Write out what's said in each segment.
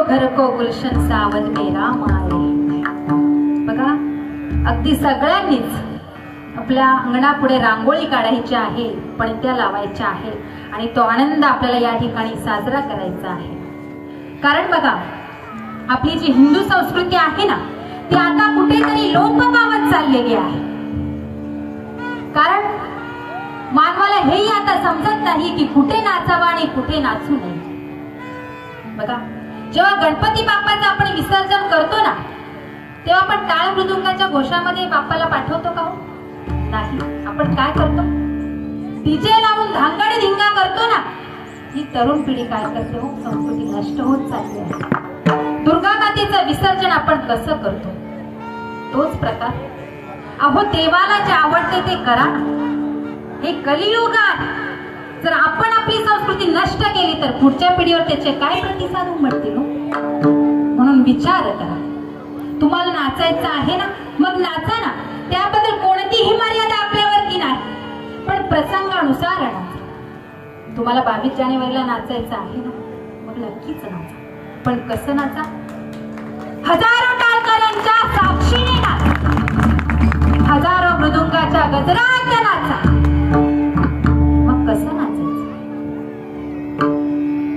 घर को गुलशन सावध मेरा माए. बघा, अगदी सगळ्यांनीच आपल्या अंगणापुढे रांगोळी काढायची आहे, पणत्या लावायच्या आहे आणि तो आनंद आपल्याला या ठिकाणी साजरा करायचा आहे. कारण बघा, आपली जी हिंदू संस्कृती आहे ना, ती आता कुठेतरी लोप पावत चाललेली आहे. कारण मानवाला हेही आता समजत नाही की कुठे नाचावा आणि कुठे नाचू नये. बघा, जेव्हा गणपती बाप्पाचं आपण विसर्जन करतो ना, तेव्हा आपण टाळ मृदुंगाच्या घोषामध्ये बाप्पाला पाठवतो का? नाही. आपण काय करतो? डीजे लावून धांगड धिंगा करतो ना. ही तरुण पिढी काय करते हो? संस्कृती नष्ट होत चालली आहे. दुर्गा मातेचं विसर्जन आपण कसं करतो? तोच प्रकार. अहो, देवाला जे आवडते ते करा. हे कलियुगात जर आपण आपली संस्कृती नष्ट केली तर पुढच्या पिढीवर त्याचे काय प्रतिसाद उमटतील? म्हणून विचार करा. तुम्हाला नाचायचं आहे ना, मग नाचा ना. त्याबद्दल कोणतीही मर्यादा आपल्यावरती नाही, पण प्रसंगानुसार नाचा. तुम्हाला 22 जानेवारीला नाचायचं आहे ना, मग नक्कीच नाचा. पण कसं नाचा? हजारो टाळकऱ्यांच्या साक्षीने नाचा, हजारो मृदुंगाच्या गजरात नाचा. मग कसं नाचायचं?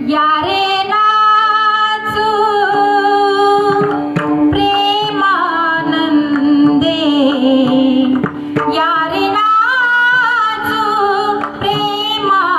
यारे नाचू प्रेमानंदे, यारे नाचू प्रेमानंदे,